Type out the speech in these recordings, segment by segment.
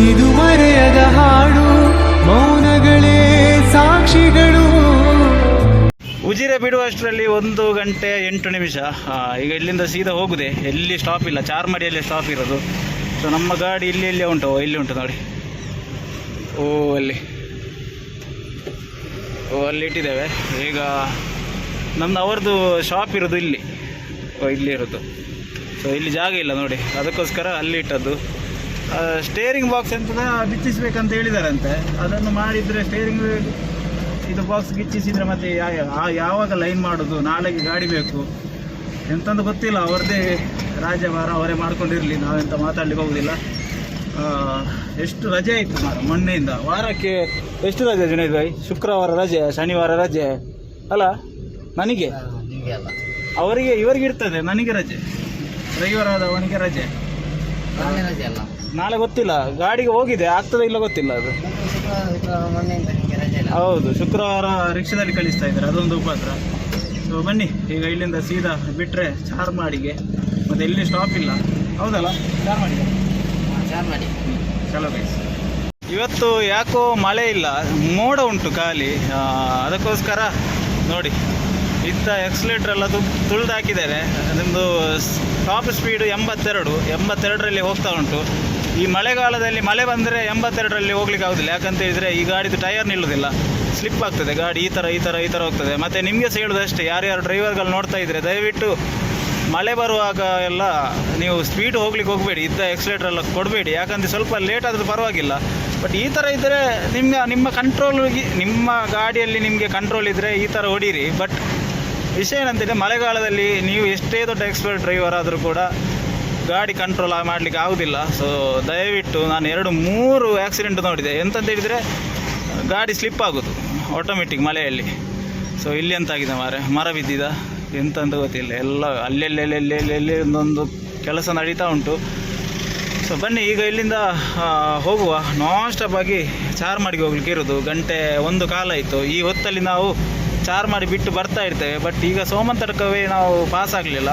ಇದು ಮರೆಯದ ಹಾಡು, ಮೌನಗಳೇ ಸಾಕ್ಷಿಗಳು. ಉಜಿರೆ ಬಿಡುವಷ್ಟರಲ್ಲಿ 1 ಗಂಟೆ 8 ನಿಮಿಷ. ಈಗ ಇಲ್ಲಿಂದ ಸೀದಾ ಹೋಗುದೆ, ಎಲ್ಲಿ ಸ್ಟಾಪ್ ಇಲ್ಲ, ಚಾರ್ಮಾಡಿಯಲ್ಲಿ ಸ್ಟಾಪ್ ಇರೋದು. ಸೊ ನಮ್ಮ ಗಾಡಿ ಇಲ್ಲಿ ಉಂಟು, ಇಲ್ಲಿ ಉಂಟು ನೋಡಿ. ಅಲ್ಲಿ ಇಟ್ಟಿದ್ದೇವೆ. ಈಗ ಅವ್ರದ್ದು ಶಾಪ್ ಇರೋದು ಇಲ್ಲಿ ಇರೋದು. ಸೊ ಇಲ್ಲಿ ಜಾಗ ಇಲ್ಲ ನೋಡಿ, ಅದಕ್ಕೋಸ್ಕರ ಅಲ್ಲಿ ಇಟ್ಟದ್ದು. ಸ್ಟೇರಿಂಗ್ ಬಾಕ್ಸ್ ಎಂತದ ಬಿಚ್ಚಿಸ್ಬೇಕಂತ ಹೇಳಿದಾರಂತೆ. ಅದನ್ನು ಮಾಡಿದರೆ ಸ್ಟೇರಿಂಗ್ ಇದು ಬಾಕ್ಸ್ ಗಿಚ್ಚಿಸಿದರೆ ಮತ್ತೆ ಯಾವಾಗ ಲೈನ್ ಮಾಡೋದು, ನಾಳೆಗೆ ಗಾಡಿ ಬೇಕು ಎಂತಂದು ಗೊತ್ತಿಲ್ಲ. ಅವ್ರದ್ದೇ ರಾಜ್ಯಭಾರ, ಅವರೇ ಮಾಡ್ಕೊಂಡಿರಲಿ, ನಾವೆಂತ ಮಾತಾಡ್ಲಿಕ್ಕೆ ಹೋಗೋದಿಲ್ಲ. ಎಷ್ಟು ರಜೆ ಆಯಿತು ಮೊನ್ನೆಯಿಂದ. ವಾರಕ್ಕೆ ಎಷ್ಟು ರಜೆ ಜುನೈದ್ ಭಾಯ್? ಶುಕ್ರವಾರ ರಜೆ, ಶನಿವಾರ ರಜೆ ಅಲ್ಲ ನನಗೆ, ಅವರಿಗೆ ಇವರಿಗೆ ಇರ್ತದೆ, ನನಗೆ ರಜೆ. ಡ್ರೈವರ್ ಆದವನಿಗೆ ರಜೆ. ನಾಳೆ ಗೊತ್ತಿಲ್ಲ, ಗಾಡಿಗೆ ಹೋಗಿದೆ, ಆಗ್ತದೆ ಇಲ್ಲ ಗೊತ್ತಿಲ್ಲ ಅದು. ಹೌದು, ಶುಕ್ರವಾರ ರಿಕ್ಷಾದಲ್ಲಿ ಕಳಿಸ್ತಾ ಇದ್ದಾರೆ, ಅದೊಂದು ಉಪದ್ರ. ಸೊ ಬನ್ನಿ, ಈಗ ಇಲ್ಲಿಂದ ಸೀದಾ ಬಿಟ್ಟರೆ ಚಾರ್ಮಾಡಿಗೆ, ಮತ್ತು ಎಲ್ಲಿ ಸ್ಟಾಪ್ ಇಲ್ಲ. ಹೌದಲ್ಲ, ಚಾರ್ಮಾಡಿ. ಚಲೋ ಗೈಸ್. ಇವತ್ತು ಯಾಕೋ ಮಳೆ ಇಲ್ಲ, ಮೋಡ ಉಂಟು ಖಾಲಿ. ಅದಕ್ಕೋಸ್ಕರ ನೋಡಿ, ಇತ್ತ ಎಕ್ಸಲೇಟರ್ ಎಲ್ಲ ತುಳಿದು ಹಾಕಿದ್ದಾರೆ. ಅದೊಂದು ಟಾಪ್ ಸ್ಪೀಡು 82ರಲ್ಲಿ ಹೋಗ್ತಾ ಉಂಟು. ಈ ಮಳೆಗಾಲದಲ್ಲಿ ಮಳೆ ಬಂದರೆ 82ರಲ್ಲಿ ಹೋಗ್ಲಿಕ್ಕೆ ಆಗೋದಿಲ್ಲ. ಯಾಕಂತ ಹೇಳಿದರೆ ಈ ಗಾಡಿದು ಟೈರ್ ನಿಲ್ಲೋದಿಲ್ಲ, ಸ್ಲಿಪ್ ಆಗ್ತದೆ ಗಾಡಿ. ಈ ಥರ ಹೋಗ್ತದೆ. ಮತ್ತು ನಿಮಗೆ ಸಹ ಹೇಳೋದಷ್ಟೇ, ಯಾರ್ಯಾರು ಡ್ರೈವರ್ಗಳು ನೋಡ್ತಾ ಇದ್ದರೆ ದಯವಿಟ್ಟು ಮಳೆ ಬರುವಾಗ ಎಲ್ಲ ನೀವು ಸ್ಪೀಡ್ ಹೋಗ್ಲಿಕ್ಕೆ ಹೋಗಬೇಡಿ, ಇದ್ದ ಎಕ್ಸಲೇಟರ್ ಎಲ್ಲ ಕೊಡಬೇಡಿ. ಯಾಕಂದರೆ ಸ್ವಲ್ಪ ಲೇಟ್ ಆದರೂ ಪರವಾಗಿಲ್ಲ, ಬಟ್ ಈ ಥರ ಇದ್ದರೆ ನಿಮ್ಮ ನಿಮ್ಮ ಗಾಡಿಯಲ್ಲಿ ನಿಮಗೆ ಕಂಟ್ರೋಲ್ ಇದ್ದರೆ ಈ ಥರ ಹೊಡೀರಿ. ಬಟ್ ವಿಷಯ ಏನಂತಂದರೆ, ಮಳೆಗಾಲದಲ್ಲಿ ನೀವು ಎಷ್ಟೇ ದೊಡ್ಡ ಎಕ್ಸ್ಪರ್ಟ್ ಡ್ರೈವರ್ ಆದರೂ ಕೂಡ ಗಾಡಿ ಕಂಟ್ರೋಲ್ ಮಾಡಲಿಕ್ಕೆ ಆಗೋದಿಲ್ಲ. ಸೊ ದಯವಿಟ್ಟು, ನಾನು 2-3 ಆಕ್ಸಿಡೆಂಟ್ ನೋಡಿದೆ. ಎಂತಂತ ಹೇಳಿದರೆ ಗಾಡಿ ಸ್ಲಿಪ್ ಆಗೋದು ಆಟೋಮೆಟಿಕ್ ಮಳೆಯಲ್ಲಿ. ಸೊ ಇಲ್ಲಿ ಎಂತಾಗಿದೆ ಮರ ಬಿದ್ದಿದ ಎಂತಂತ ಗೊತ್ತಿಲ್ಲ, ಎಲ್ಲ ಅಲ್ಲೆಲ್ಲೆಲ್ಲೆಲ್ಲೆಲ್ಲಿ ಒಂದೊಂದು ಕೆಲಸ ನಡೀತಾ ಉಂಟು. ಸೊ ಬನ್ನಿ, ಈಗ ಇಲ್ಲಿಂದ ಹೋಗುವ. ನಾನ್ ಸ್ಟಾಪ್ ಆಗಿ ಚಾರ್ಮಾಡಿಗೆ ಹೋಗ್ಲಿಕ್ಕೆ ಇರೋದು. 1:15 ಆಯಿತು. ಈ ಹೊತ್ತಲ್ಲಿ ನಾವು ಚಾರ್ಮಾಡಿ ಬಿಟ್ಟು ಬರ್ತಾ ಇರ್ತೇವೆ. ಬಟ್ ಈಗ ಸೋಮಂತಡ್ಕವೇ ನಾವು ಪಾಸ್ ಆಗಲಿಲ್ಲ.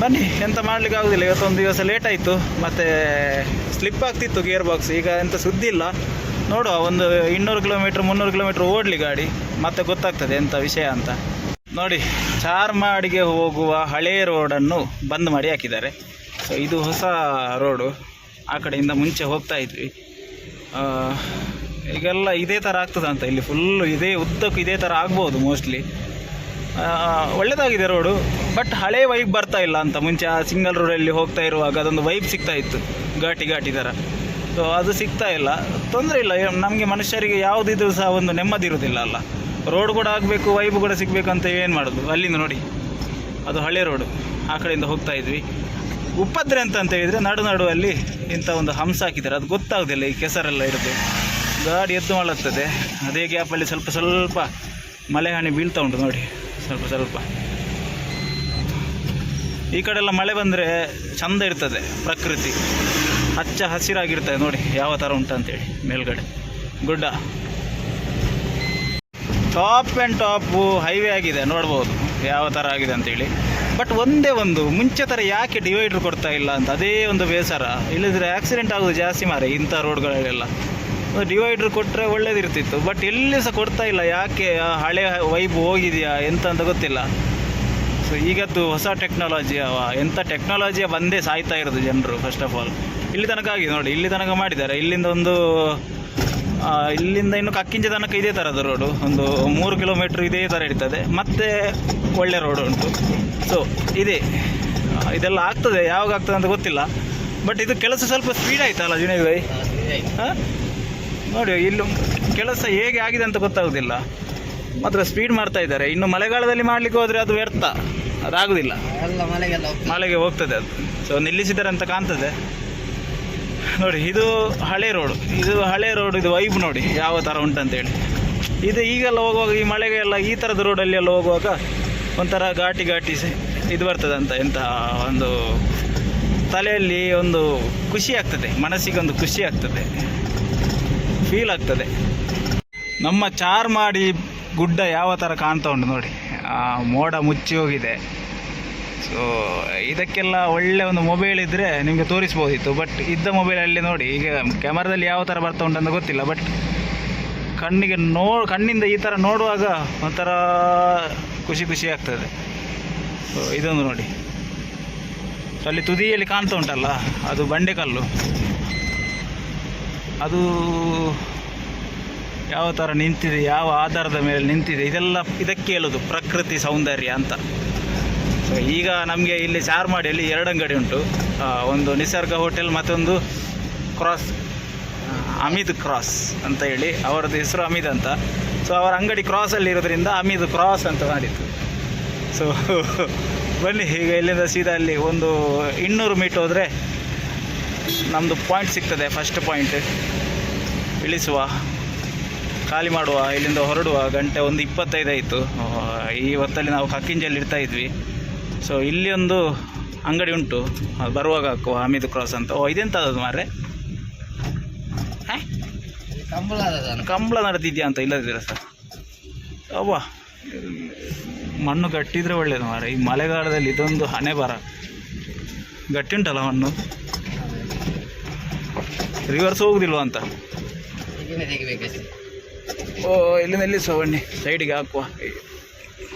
ಬನ್ನಿ, ಎಂತ ಮಾಡಲಿಕ್ಕೆ ಆಗೋದಿಲ್ಲ. ಇವತ್ತೊಂದು ದಿವಸ ಲೇಟ್ ಆಯಿತು, ಮತ್ತು ಸ್ಲಿಪ್ ಆಗ್ತಿತ್ತು ಗೇರ್ ಬಾಕ್ಸ್. ಈಗ ಎಂತ ಸುದ್ದಿ ಇಲ್ಲ, ನೋಡುವ. ಒಂದು 200 ಕಿಲೋಮೀಟ್ರ್ 300 ಕಿಲೋಮೀಟ್ರ್ ಓಡಲಿ ಗಾಡಿ, ಮತ್ತೆ ಗೊತ್ತಾಗ್ತದೆ ಎಂಥ ವಿಷಯ ಅಂತ. ನೋಡಿ, ಚಾರ್ಮಾಡಿಗೆ ಹೋಗುವ ಹಳೇ ರೋಡನ್ನು ಬಂದ್ ಮಾಡಿ ಹಾಕಿದ್ದಾರೆ. ಸೊ ಇದು ಹೊಸ ರೋಡು. ಆ ಕಡೆಯಿಂದ ಮುಂಚೆ ಹೋಗ್ತಾ ಇದ್ವಿ. ಈಗೆಲ್ಲ ಇದೇ ಥರ ಆಗ್ತದಂತ. ಇಲ್ಲಿ ಫುಲ್ಲು ಇದೇ ಉದ್ದಕ್ಕೂ ಇದೇ ಥರ ಆಗ್ಬೋದು ಮೋಸ್ಟ್ಲಿ. ಒಳ್ಳೆಯದಾಗಿದೆ ರೋಡು, ಬಟ್ ಹಳೇ ವೈಬ್ ಬರ್ತಾ ಇಲ್ಲ ಅಂತ. ಮುಂಚೆ ಆ ಸಿಂಗಲ್ ರೋಡಲ್ಲಿ ಹೋಗ್ತಾ ಇರುವಾಗ ಅದೊಂದು ವೈಬ್ ಸಿಗ್ತಾ ಇತ್ತು, ಘಾಟಿ ಥರ. ಸೊ ಅದು ಸಿಗ್ತಾ ಇಲ್ಲ. ತೊಂದರೆ ಇಲ್ಲ, ನಮಗೆ ಮನುಷ್ಯರಿಗೆ ಯಾವುದಿದ್ರೂ ಸಹ ಒಂದು ನೆಮ್ಮದಿ ಇರೋದಿಲ್ಲ ಅಲ್ಲ. ರೋಡ್ ಕೂಡ ಆಗಬೇಕು, ವೈಬ್ ಕೂಡ ಸಿಗಬೇಕು ಅಂತ ಏನು ಮಾಡೋದು. ಅಲ್ಲಿಂದ ನೋಡಿ, ಅದು ಹಳೆ ರೋಡು. ಆ ಕಡೆಯಿಂದ ಹೋಗ್ತಾ ಇದ್ವಿ. ಉಪದ್ರೆ ಅಂತ ಹೇಳಿದರೆ ನಡುವಲ್ಲಿ ಇಂಥ ಒಂದು ಹಂಸ ಹಾಕಿದ್ದಾರೆ. ಅದು ಗೊತ್ತಾಗೋದಿಲ್ಲ, ಈ ಕೆಸರೆಲ್ಲ ಇರುತ್ತೆ, ಗಾಡಿ ಎದ್ದು ಮಾಡಲಾಗ್ತದೆ. ಅದೇ ಗ್ಯಾಪಲ್ಲಿ ಸ್ವಲ್ಪ ಮಳೆ ಹನಿ ಬೀಳ್ತಾ ಉಂಟು ನೋಡಿ, ಸ್ವಲ್ಪ. ಈ ಕಡೆಲ್ಲ ಮಳೆ ಬಂದರೆ ಚಂದ ಇರ್ತದೆ, ಪ್ರಕೃತಿ ಹಚ್ಚ ಹಸಿರಾಗಿರ್ತದೆ. ನೋಡಿ ಯಾವ ಥರ ಉಂಟಂತೇಳಿ. ಮೇಲ್ಗಡೆ ಗುಡ್ಡ, ಟಾಪು ಹೈವೇ ಆಗಿದೆ, ನೋಡ್ಬೋದು ಯಾವ ಥರ ಆಗಿದೆ ಅಂತೇಳಿ. ಬಟ್ ಒಂದೇ ಒಂದು ಮುಂಚೆ ಥರ ಯಾಕೆ ಡಿವೈಡ್ರ್ ಕೊಡ್ತಾ ಇಲ್ಲ ಅಂತ, ಅದೇ ಒಂದು ಬೇಸರ. ಇಲ್ಲದಿದ್ರೆ ಆಕ್ಸಿಡೆಂಟ್ ಆಗೋದು ಜಾಸ್ತಿ ಮಾರೆ ಇಂಥ ರೋಡ್ಗಳಲ್ಲೆಲ್ಲ. ಡಿವೈಡ್ರ್ ಕೊಟ್ಟರೆ ಒಳ್ಳೇದಿರ್ತಿತ್ತು, ಬಟ್ ಎಲ್ಲಿ ಸಹ ಕೊಡ್ತಾ ಇಲ್ಲ. ಯಾಕೆ? ಹಳೆ ವೈಬ್ ಹೋಗಿದೆಯಾ ಎಂತ ಅಂತ ಗೊತ್ತಿಲ್ಲ. ಸೊ ಈಗದ್ದು ಹೊಸ ಟೆಕ್ನಾಲಜಿ ಎಂಥ ಟೆಕ್ನಾಲಜಿಯ ಬಂದೇ ಸಾಯ್ತಾ ಇರೋದು ಜನರು. ಫಸ್ಟ್ ಆಫ್ ಆಲ್ ಇಲ್ಲಿ ತನಕ ಆಗಿದೆ ನೋಡಿ, ಇಲ್ಲಿ ತನಕ ಮಾಡಿದ್ದಾರೆ. ಇಲ್ಲಿಂದ ಇನ್ನು ಕಕ್ಕಿಂಚೆ ತನಕ ಇದೇ ಥರದ ರೋಡು, ಒಂದು 3 ಕಿಲೋಮೀಟ್ರ್ ಇದೇ ಥರ ಇರ್ತದೆ. ಮತ್ತು ಒಳ್ಳೆ ರೋಡು ಉಂಟು. ಸೊ ಇದೆಲ್ಲ ಆಗ್ತದೆ, ಯಾವಾಗ ಆಗ್ತದೆ ಅಂತ ಗೊತ್ತಿಲ್ಲ. ಬಟ್ ಇದು ಕೆಲಸ ಸ್ವಲ್ಪ ಸ್ಪೀಡ್ ಆಯ್ತಲ್ಲ ಜುನೈದ್ ಭಾಯ್? ನೋಡಿ, ಇಲ್ಲಿ ಕೆಲಸ ಹೇಗೆ ಆಗಿದೆ ಅಂತ ಗೊತ್ತಾಗೋದಿಲ್ಲ, ಮಾತ್ರ ಸ್ಪೀಡ್ ಮಾಡ್ತಾ ಇದ್ದಾರೆ. ಇನ್ನು ಮಳೆಗಾಲದಲ್ಲಿ ಮಾಡಲಿಕ್ಕೆ ಹೋದರೆ ಅದು ವ್ಯರ್ಥ, ಅದಾಗೋದಿಲ್ಲ, ಮಳೆಗೆ ಹೋಗ್ತದೆ ಅದು. ಸೊ ನಿಲ್ಲಿಸಿದ್ದಾರೆ ಅಂತ ಕಾಣ್ತದೆ ನೋಡಿ. ಇದು ಹಳೆ ರೋಡು, ಇದು ವೈಬ್ ನೋಡಿ ಯಾವ ಥರ ಉಂಟಂತೇಳಿ. ಇದು ಈಗೆಲ್ಲ ಹೋಗುವಾಗ, ಈ ಮಳೆಗೆಲ್ಲ ಈ ಥರದ ರೋಡಲ್ಲಿ ಎಲ್ಲ ಹೋಗುವಾಗ ಒಂಥರ ಘಾಟಿ ಇದು ಬರ್ತದಂತ. ಎಂಥ ಒಂದು ತಲೆಯಲ್ಲಿ ಒಂದು ಖುಷಿ ಆಗ್ತದೆ, ಮನಸ್ಸಿಗೆ ಒಂದು ಖುಷಿ ಆಗ್ತದೆ, ಫೀಲ್ ಆಗ್ತದೆ. ನಮ್ಮ ಚಾರ್ಮಾಡಿ ಗುಡ್ಡ ಯಾವ ಥರ ಕಾಣ್ತಾ ಉಂಟು ನೋಡಿ. ಮೋಡ ಮುಚ್ಚಿ ಹೋಗಿದೆ. ಸೊ ಇದಕ್ಕೆಲ್ಲ ಒಳ್ಳೆ ಒಂದು ಮೊಬೈಲ್ ಇದ್ದರೆ ನಿಮಗೆ ತೋರಿಸ್ಬೋದಿತ್ತು. ಬಟ್ ಇದ್ದ ಮೊಬೈಲಲ್ಲಿ ನೋಡಿ ಈಗ ಕ್ಯಾಮರಾದಲ್ಲಿ ಯಾವ ಥರ ಬರ್ತಾ ಉಂಟಂತ ಗೊತ್ತಿಲ್ಲ. ಬಟ್ ಕಣ್ಣಿಂದ ಈ ಥರ ನೋಡುವಾಗ ಒಂಥರ ಖುಷಿ ಆಗ್ತದೆ. ಸೊ ಇದೊಂದು ನೋಡಿ, ಸೊ ಅಲ್ಲಿ ತುದಿಯಲ್ಲಿ ಕಾಣ್ತಾ ಉಂಟಲ್ಲ ಅದು ಬಂಡೆಕಲ್ಲು. ಅದು ಯಾವ ಥರ ನಿಂತಿದೆ, ಯಾವ ಆಧಾರದ ಮೇಲೆ ನಿಂತಿದೆ, ಇದಕ್ಕೆ ಹೇಳೋದು ಪ್ರಕೃತಿ ಸೌಂದರ್ಯ ಅಂತ. ಸೊ ಈಗ ನಮಗೆ ಇಲ್ಲಿ ಚಾರ್ಮಾಡಿಯಲ್ಲಿ 2 ಅಂಗಡಿ ಉಂಟು. ಒಂದು ನಿಸರ್ಗ ಹೋಟೆಲ್, ಮತ್ತೊಂದು ಅಮಿದ್ ಕ್ರಾಸ್ ಅಂತ ಹೇಳಿ, ಅವರದ್ದು ಹೆಸರು ಅಮಿದ್ ಅಂತ. ಸೊ ಅವರ ಅಂಗಡಿ ಕ್ರಾಸಲ್ಲಿ ಇರೋದ್ರಿಂದ ಅಮಿದ್ ಕ್ರಾಸ್ ಅಂತ ಮಾಡಿತ್ತು. ಸೊ ಬನ್ನಿ ಈಗ ಇಲ್ಲಿಂದ ಸೀದಾ ಅಲ್ಲಿ ಒಂದು 200 ಮೀಟರ್ ಹೋದರೆ ನಮ್ಮದು ಪಾಯಿಂಟ್ ಸಿಗ್ತದೆ. ಫಸ್ಟ್ ಪಾಯಿಂಟ್ ಇಳಿಸುವ, ಖಾಲಿ ಮಾಡುವ, ಇಲ್ಲಿಂದ ಹೊರಡುವ. ಗಂಟೆ 1:25 ಆಯಿತು. ಈ ಹೊತ್ತಲ್ಲಿ ನಾವು ಕಕ್ಕಿಂಜಲ್ಲಿ ಇರ್ತಾ ಇದ್ವಿ. ಸೊ ಇಲ್ಲಿ ಒಂದು ಅಂಗಡಿ ಉಂಟು, ಬರುವಾಗ ಹಾಕುವ ಅಮಿದ್ ಕ್ರಾಸ್ ಅಂತ. ಇದೆಂಥದ್ದು ಮಾರ್ರೆ, ಕಂಬಳ ನಡೆದಿದ್ಯಾ ಅಂತ ಇಲ್ಲದಿದ್ದೀರಾ ಸರ್? ಅವ್ವ, ಮಣ್ಣು ಗಟ್ಟಿದ್ರೆ ಒಳ್ಳೇದು ಮಾರ್ರೆ. ಈ ಮಳೆಗಾಲದಲ್ಲಿ ಇದೊಂದು ಹಣೆ ಬರ. ಗಟ್ಟಿ ಉಂಟಲ್ಲ ಮಣ್ಣು, ರಿವರ್ಸ್ ಹೋಗುದಿಲ್ವ ಅಂತ. ಇಲ್ಲಿಂದ ನಿಲ್ಲಿಸುವ, ಬನ್ನಿ ಸೈಡಿಗೆ ಹಾಕುವ.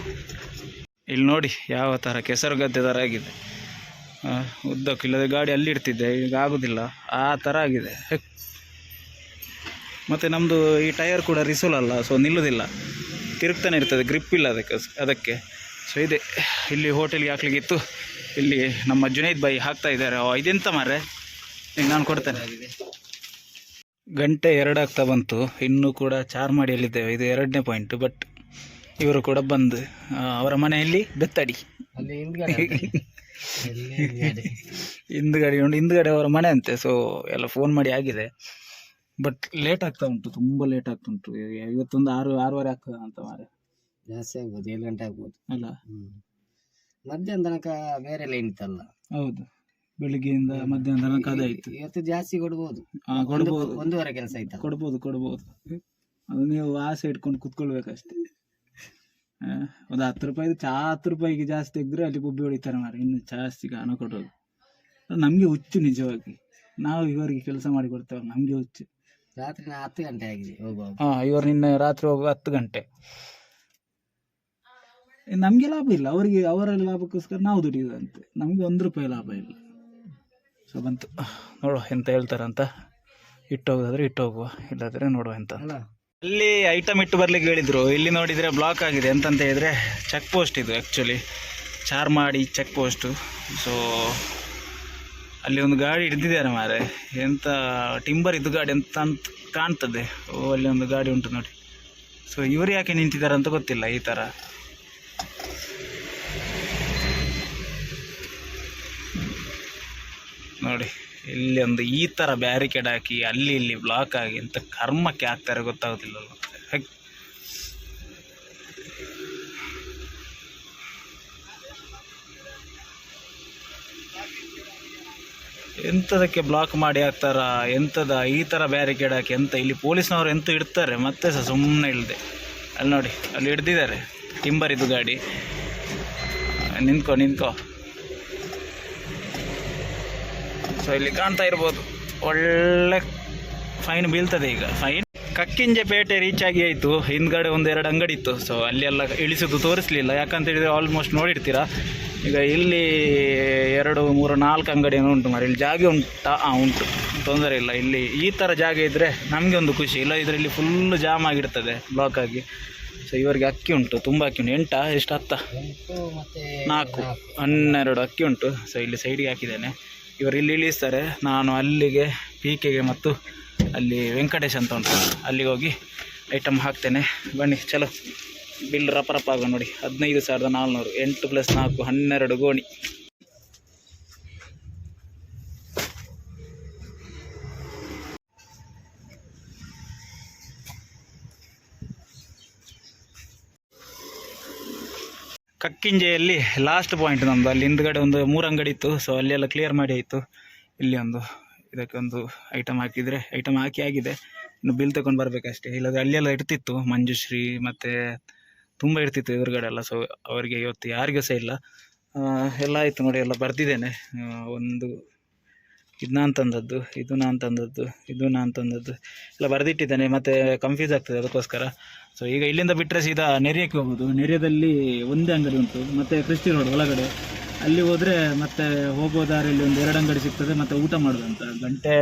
ಇಲ್ಲಿ ನೋಡಿ ಯಾವ ಥರ ಕೆಸರು ಗದ್ದೆ ಥರ ಆಗಿದೆ. ಉದ್ದಕ್ಕೂ ಇಲ್ಲದೆ ಗಾಡಿ ಅಲ್ಲಿ ಇಡ್ತಿದ್ದೆ, ಈಗ ಆಗೋದಿಲ್ಲ, ಆ ಥರ ಆಗಿದೆ. ಮತ್ತು ನಮ್ಮದು ಈ ಟೈರ್ ಕೂಡ ರಿಸೋಲ್ ಅಲ್ಲ, ಸೊ ನಿಲ್ಲೋದಿಲ್ಲ, ತಿರುಗ್ತಾನೆ ಇರ್ತದೆ, ಗ್ರಿಪ್ ಇಲ್ಲ ಅದಕ್ಕೆ. ಸೊ ಇದೆ, ಇಲ್ಲಿ ಹೋಟೆಲ್ಗೆ ಹಾಕ್ಲಿಕ್ಕಿತ್ತು. ಇಲ್ಲಿ ನಮ್ಮ ಜುನೈದ್ ಬಾಯಿ ಹಾಕ್ತಾ ಇದ್ದಾರೆ. ಇದೆಂತ ಮಾರ್ರೆ, ಈಗ ನಾನು ಕೊಡ್ತೇನೆ. ಗಂಟೆ 2 ಆಗ್ತಾ ಬಂತು, ಇನ್ನೂ ಕೂಡ ಚಾರ್ಮಾಡಿಯಲ್ಲಿದ್ದೇವೆ. ಇದು 2ನೇ ಪಾಯಿಂಟು. ಬಟ್ ಇವರು ಕೂಡ ಬಂದು ಅವರ ಮನೆಯಲ್ಲಿ ಬೆತ್ತಡಿ ಹಿಂದ್ಗಡೆ ಅವರ ಮನೆ ಅಂತೆ. ಸೊ ಎಲ್ಲ ಫೋನ್ ಮಾಡಿ ಆಗಿದೆ. ಬಟ್ ಲೇಟ್ ಆಗ್ತಾ ಉಂಟು, ತುಂಬ ಲೇಟ್ ಆಗ್ತಾ ಉಂಟು. ಇವತ್ತೊಂದು 6-6:30 ಆಗ್ತದೆ ಅಂತ ಮಾರೆ. ಜಾಸ್ತಿ ಆಗ್ಬೋದು, 7 ಗಂಟೆ ಆಗ್ಬೋದು ಅಲ್ಲ. ಮಧ್ಯಾಹ್ನ ತನಕ ಬೇರೆ ಲೈನ್ ಇತ್ತಲ್ಲ. ಹೌದು, ಬೆಳಿಗ್ಗೆಯಿಂದ ಮಧ್ಯಾಹ್ನ ತನಕ ಅದಾಯ್ತು. ಇವತ್ತು ಜಾಸ್ತಿ ಕೊಡ್ಬೋದು, ಕೊಡ್ಬೋದು, 1:30 ಕೆಲಸ ಆಯ್ತು. ಕೊಡ್ಬೋದು. ಅದು ನೀವು ಆಸೆ ಇಟ್ಕೊಂಡು ಕುತ್ಕೊಳ್ಬೇಕಷ್ಟೇ. ಒಂದು 10 ರೂಪಾಯಿದು ಚಾ 10 ರೂಪಾಯಿಗೆ ಜಾಸ್ತಿ ಇದ್ದರೆ ಅಲ್ಲಿ ಗುಬ್ಬಿ ಹೊಡಿತಾರೆ ಮಾರೆ. ಇನ್ನು ಜಾಸ್ತಿ ಹಣ ಕೊಡೋದು ನಮಗೆ ಹುಚ್ಚು ನಿಜವಾಗಿ. ನಾವು ಇವರಿಗೆ ಕೆಲಸ ಮಾಡಿ ಕೊಡ್ತೇವೆ, ನಮಗೆ ಹುಚ್ಚು. ರಾತ್ರಿ 10 ಗಂಟೆ ಆಗಿದೆ ಹೋಗುವಾಗ. ಇವರು ನಿನ್ನೆ ರಾತ್ರಿ ಹೋಗುವ 10 ಗಂಟೆ. ನಮಗೆ ಲಾಭ ಇಲ್ಲ, ಅವರಿಗೆ ಅವರ ಲಾಭಕ್ಕೋಸ್ಕರ ನಾವು ದುಡಿಯೋದಂತೆ. ನಮಗೆ 1 ರೂಪಾಯಿ ಲಾಭ ಇಲ್ಲ. ಸೊ ಬಂತು, ನೋಡುವ ಎಂತ ಹೇಳ್ತಾರಂತ. ಇಟ್ಟೋಗೋದಾದ್ರೆ ಇಟ್ಟೋಗುವ, ಇಲ್ಲಾದರೆ ನೋಡುವ ಎಂತ. ಅಲ್ಲಿ ಐಟಮ್ ಇಟ್ಟು ಬರ್ಲಿಕ್ಕೆ ಹೇಳಿದ್ರು. ಇಲ್ಲಿ ನೋಡಿದರೆ ಬ್ಲಾಕ್ ಆಗಿದೆ. ಎಂತಂತ ಹೇಳಿದರೆ ಚೆಕ್ ಪೋಸ್ಟ್ ಇದು, actually Charmadi check post. So ಅಲ್ಲಿ ಒಂದು ಗಾಡಿ ಹಿಡಿದಿದ್ದಾರೆ ಮಾರೆ, ಎಂಥ ಟಿಂಬರ್ ಇದು ಗಾಡಿ ಅಂತ ಕಾಣ್ತದೆ. ಅಲ್ಲಿ ಒಂದು ಗಾಡಿ ಉಂಟು ನೋಡಿ. ಸೊ ಇವರು ಯಾಕೆ ನಿಂತಿದ್ದಾರೆ ಅಂತ ಗೊತ್ತಿಲ್ಲ. ಈ ಥರ ನೋಡಿ, ಇಲ್ಲಿ ಒಂದು ಈ ಥರ ಬ್ಯಾರಿಕೇಡ್ ಹಾಕಿ ಅಲ್ಲಿ ಇಲ್ಲಿ ಬ್ಲಾಕ್ ಆಗಿ ಎಂತ ಕರ್ಮಕ್ಕೆ ಹಾಕ್ತಾರೆ ಗೊತ್ತಾಗೋದಿಲ್ಲ. ಎಂಥದಕ್ಕೆ ಬ್ಲಾಕ್ ಮಾಡಿ ಹಾಕ್ತಾರ, ಎಂಥದ ಈ ಥರ ಬ್ಯಾರಿಕೇಡ್ ಹಾಕಿ ಎಂತ. ಇಲ್ಲಿ ಪೊಲೀಸ್ನವರು ಎಂತ ಇಡ್ತಾರೆ ಮತ್ತೆ ಸಹ ಸುಮ್ಮನೆ ಇಳ್ದೆ. ಅಲ್ಲಿ ನೋಡಿ, ಅಲ್ಲಿ ಹಿಡ್ದಿದ್ದಾರೆ ಟಿಂಬರ್ ಇದು ಗಾಡಿ. ನಿಂತ್ಕೋ. ಸೊ ಇಲ್ಲಿ ಕಾಣ್ತಾ ಇರ್ಬೋದು, ಒಳ್ಳೆ ಫೈನ್ ಬೀಳ್ತದೆ ಈಗ. ಫೈನ್ ಕಕ್ಕಿಂಜೆ ಪೇಟೆ ರೀಚ್ ಆಗಿ ಆಯಿತು. ಹಿಂದ್ಗಡೆ 1-2 ಅಂಗಡಿ ಇತ್ತು. ಸೊ ಅಲ್ಲಿ ಎಲ್ಲ ಇಳಿಸೋದು ತೋರಿಸಲಿಲ್ಲ, ಯಾಕಂತ ಹೇಳಿದರೆ ಆಲ್ಮೋಸ್ಟ್ ನೋಡಿರ್ತೀರಾ. ಈಗ ಇಲ್ಲಿ 2, 3, 4 ಅಂಗಡಿ ಉಂಟು ಮಾರೆ. ಇಲ್ಲಿ ಜಾಗ ಉಂಟು, ತೊಂದರೆ ಇಲ್ಲ. ಇಲ್ಲಿ ಈ ಥರ ಜಾಗ ಇದ್ದರೆ ನಮಗೆ ಒಂದು ಖುಷಿ. ಇಲ್ಲ ಇದ್ರೆ ಇಲ್ಲಿ ಫುಲ್ಲು ಜಾಮ್ ಆಗಿರ್ತದೆ, ಬ್ಲಾಕ್ ಆಗಿ. ಸೊ ಇವರಿಗೆ ಅಕ್ಕಿ ಉಂಟು, ತುಂಬ ಅಕ್ಕಿ ಉಂಟು. 8 ಎಷ್ಟು 10 4 12 ಅಕ್ಕಿ ಉಂಟು. ಸೊ ಇಲ್ಲಿ ಸೈಡಿಗೆ ಹಾಕಿದ್ದೇನೆ. ಇವರು ಇಲ್ಲಿ ಇಳಿಸ್ತಾರೆ, ನಾನು ಅಲ್ಲಿಗೆ ಪೀಕೆಗೆ ಮತ್ತು ಅಲ್ಲಿ ವೆಂಕಟೇಶ್ ಅಂತ ಉಂಟು, ಅಲ್ಲಿಗೆ ಹೋಗಿ ಐಟಮ್ ಹಾಕ್ತೇನೆ. ಬನ್ನಿ ಚಲೋ. ಬಿಲ್ ರಪ ಆಗೋ ನೋಡಿ. 15,400, 8 + 4 12 ಗೋಣಿ. ಕಕ್ಕಿಂಜೆಯಲ್ಲಿ ಲಾಸ್ಟ್ ಪಾಯಿಂಟ್ ನಮ್ಮದು. ಅಲ್ಲಿ ಹಿಂದ್ಗಡೆ ಒಂದು 3 ಅಂಗಡಿ ಇತ್ತು. ಸೊ ಅಲ್ಲೆಲ್ಲ ಕ್ಲಿಯರ್ ಮಾಡಿ ಆಯಿತು. ಇಲ್ಲಿ ಇದಕ್ಕೆ ಒಂದು ಐಟಮ್ ಹಾಕಿದರೆ ಐಟಮ್ ಹಾಕಿ ಆಗಿದೆ. ಇನ್ನು ಬಿಲ್ ತಗೊಂಡು ಬರಬೇಕಷ್ಟೇ. ಇಲ್ಲದ್ರೆ ಅಲ್ಲೆಲ್ಲ ಇರ್ತಿತ್ತು ಮಂಜುಶ್ರೀ ಮತ್ತು ತುಂಬ ಇರ್ತಿತ್ತು ಎದುರುಗಡೆ ಎಲ್ಲ. ಸೊ ಅವರಿಗೆ ಇವತ್ತು ಯಾರಿಗೂ ಸಹ ಇಲ್ಲ. ಎಲ್ಲ ಆಯಿತು ನೋಡಿ, ಎಲ್ಲ ಬರೆದಿದ್ದೇನೆ. ಒಂದು ಇದು ನಾನು ತಂದದ್ದು, ಇದು ನಾನು ತಂದದ್ದು, ಇದು ನಾನು ತಂದದ್ದು ಎಲ್ಲ ಬರೆದಿಟ್ಟಿದ್ದೇನೆ, ಮತ್ತು ಕನ್ಫ್ಯೂಸ್ ಆಗ್ತದೆ ಅದಕ್ಕೋಸ್ಕರ. ಸೊ ಈಗ ಇಲ್ಲಿಂದ ಬಿಟ್ಟರೆ ಸೀದಾ ನೆರಿಯಕ್ಕೆ ಹೋಗೋದು. ನೆರಿಯದಲ್ಲಿ ಒಂದೇ ಅಂಗಡಿ ಉಂಟು, ಮತ್ತು ಕ್ರಿಸ್ಟಿ ರೋಡ್ ಒಳಗಡೆ ಅಲ್ಲಿ ಹೋದರೆ ಮತ್ತೆ ಹೋಗೋ ದಾರಿಯಲ್ಲಿ ಒಂದು 2 ಅಂಗಡಿ ಸಿಗ್ತದೆ, ಮತ್ತು ಊಟ ಮಾಡೋದಂತ. ಗಂಟೆ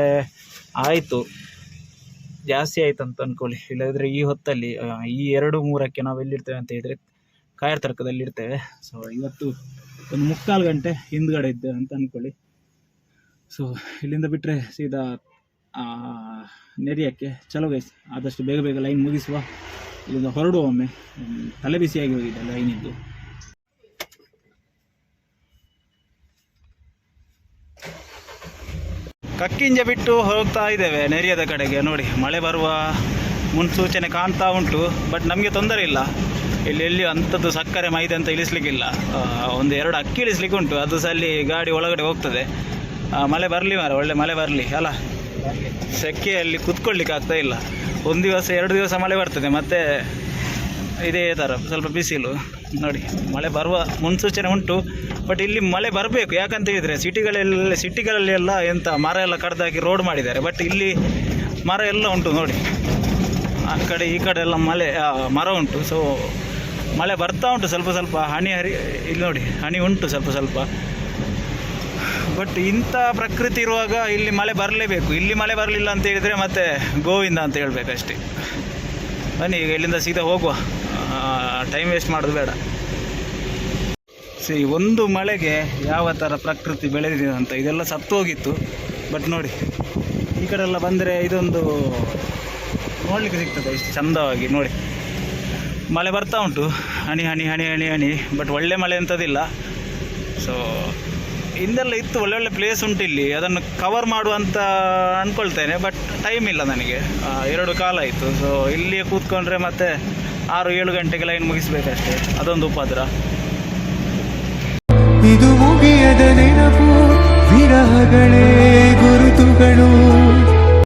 ಆಯಿತು, ಜಾಸ್ತಿ ಆಯಿತು ಅಂತ ಅಂದ್ಕೊಳ್ಳಿ. ಇಲ್ಲದಿದ್ದರೆ ಈ ಹೊತ್ತಲ್ಲಿ ಈ 2-3ಕ್ಕೆ ನಾವು ಎಲ್ಲಿರ್ತೇವೆ ಅಂತ ಹೇಳಿದರೆ ಕಾಯರ್ ತರ್ಕದಲ್ಲಿ ಇರ್ತೇವೆ. ಸೊ ಇವತ್ತು ಒಂದು 3/4 ಗಂಟೆ ಹಿಂದ್ಗಡೆ ಇದ್ದೇವೆ ಅಂತ ಅಂದ್ಕೊಳ್ಳಿ. ಸೊ ಇಲ್ಲಿಂದ ಬಿಟ್ಟರೆ ಸೀದಾ ನೆರಿಯಕ್ಕೆ. ಚಲೋ ಗೈಸ್, ಆದಷ್ಟು ಬೇಗ ಬೇಗ ಲೈನ್ ಮುಗಿಸುವ, ಇಲ್ಲಿಂದ ಹೊರಡುವ. ಒಮ್ಮೆ ತಲೆ ಬಿಸಿಯಾಗಿ ಹೋಗಿದೆ ಲೈನಿದ್ದು. ಕಕ್ಕಿಂಜ ಬಿಟ್ಟು ಹೋಗ್ತಾ ಇದ್ದೇವೆ ನೆರಿಯದ ಕಡೆಗೆ. ನೋಡಿ, ಮಳೆ ಬರುವ ಮುನ್ಸೂಚನೆ ಕಾಣ್ತಾ ಉಂಟು, ಬಟ್ ನಮಗೆ ತೊಂದರೆ ಇಲ್ಲ. ಇಲ್ಲಿ ಅಂಥದ್ದು ಸಕ್ಕರೆ ಮೈದೆ ಅಂತ ಇಳಿಸ್ಲಿಕ್ಕಿಲ್ಲ. ಒಂದು 2 ಅಕ್ಕಿ ಇಳಿಸ್ಲಿಕ್ಕೆ ಉಂಟು, ಅದು ಸಹ ಅಲ್ಲಿ ಗಾಡಿ ಒಳಗಡೆ ಹೋಗ್ತದೆ. ಮಳೆ ಬರಲಿ ಮಾರ, ಒಳ್ಳೆ ಮಳೆ ಬರಲಿ ಅಲ್ಲ. ಸೆಕೆಯಲ್ಲಿ ಕುತ್ಕೊಳ್ಳಿಕ್ಕೆ ಆಗ್ತಾ ಇಲ್ಲ. 1 ದಿವಸ 2 ದಿವಸ ಮಳೆ ಬರ್ತದೆ, ಮತ್ತು ಇದೇ ಥರ ಸ್ವಲ್ಪ ಬಿಸಿಲು. ನೋಡಿ, ಮಳೆ ಬರುವ ಮುನ್ಸೂಚನೆ ಉಂಟು, ಬಟ್ ಇಲ್ಲಿ ಮಳೆ ಬರಬೇಕು. ಯಾಕಂತ ಹೇಳಿದರೆ ಸಿಟಿಗಳಲ್ಲಿ ಎಲ್ಲ ಎಂಥ ಮರ ಎಲ್ಲ ಕಡ್ದಾಕಿ ರೋಡ್ ಮಾಡಿದ್ದಾರೆ, ಬಟ್ ಇಲ್ಲಿ ಮರ ಎಲ್ಲ ಉಂಟು. ನೋಡಿ, ಆ ಕಡೆ ಈ ಕಡೆ ಎಲ್ಲ ಮರ ಉಂಟು. ಸೊ ಮಳೆ ಬರ್ತಾ ಉಂಟು, ಸ್ವಲ್ಪ ಸ್ವಲ್ಪ ಹನಿ ಇಲ್ಲಿ ನೋಡಿ, ಹನಿ ಉಂಟು ಸ್ವಲ್ಪ ಸ್ವಲ್ಪ. ಬಟ್ ಇಂಥ ಪ್ರಕೃತಿ ಇರುವಾಗ ಇಲ್ಲಿ ಮಳೆ ಬರಲೇಬೇಕು. ಇಲ್ಲಿ ಮಳೆ ಬರಲಿಲ್ಲ ಅಂತ ಹೇಳಿದರೆ ಮತ್ತೆ ಗೋವಿಂದ ಅಂತ ಹೇಳಬೇಕಷ್ಟೇ. ಬನ್ನಿ ಈಗ ಇಲ್ಲಿಂದ ಸೀದಾ ಹೋಗುವ, ಟೈಮ್ ವೇಸ್ಟ್ ಮಾಡೋದು ಬೇಡ. ಒಂದು ಮಳೆಗೆ ಯಾವ ಥರ ಪ್ರಕೃತಿ ಬೆಳೆದಿದೆ ಅಂತ. ಇದೆಲ್ಲ ಸತ್ತು ಹೋಗಿತ್ತು, ಬಟ್ ನೋಡಿ ಈ ಕಡೆ ಎಲ್ಲ ಬಂದರೆ ಇದೊಂದು ನೋಡಲಿಕ್ಕೆ ಸಿಗ್ತದೆ ಇಷ್ಟು ಚಂದವಾಗಿ. ನೋಡಿ, ಮಳೆ ಬರ್ತಾ ಉಂಟು, ಹನಿ ಹನಿ ಹನಿ ಹನಿ ಹನಿ, ಬಟ್ ಒಳ್ಳೆ ಮಳೆ ಅಂಥದ್ದಿಲ್ಲ. ಸೊ ಹಿಂದೆಲ್ಲ ಇತ್ತು, ಒಳ್ಳೊಳ್ಳೆ ಪ್ಲೇಸ್ ಉಂಟು ಇಲ್ಲಿ, ಅದನ್ನು ಕವರ್ ಮಾಡುವಂತ ಅಂದ್ಕೊಳ್ತೇನೆ, ಬಟ್ ಟೈಮ್ ಇಲ್ಲ ನನಗೆ. 2 ಕಾಲ ಆಯಿತು. ಸೊ ಇಲ್ಲಿಯೇ ಕೂತ್ಕೊಂಡ್ರೆ ಮತ್ತೆ 6-7 ಗಂಟೆಗೆ ಲೈನ್ ಮುಗಿಸ್ಬೇಕಷ್ಟೇ, ಅದೊಂದು ಉಪದ್ರ. ಇದು ಮುಗಿಯದ ನೆನಪು, ವಿರಹಗಳೇ ಗುರುತುಗಳು.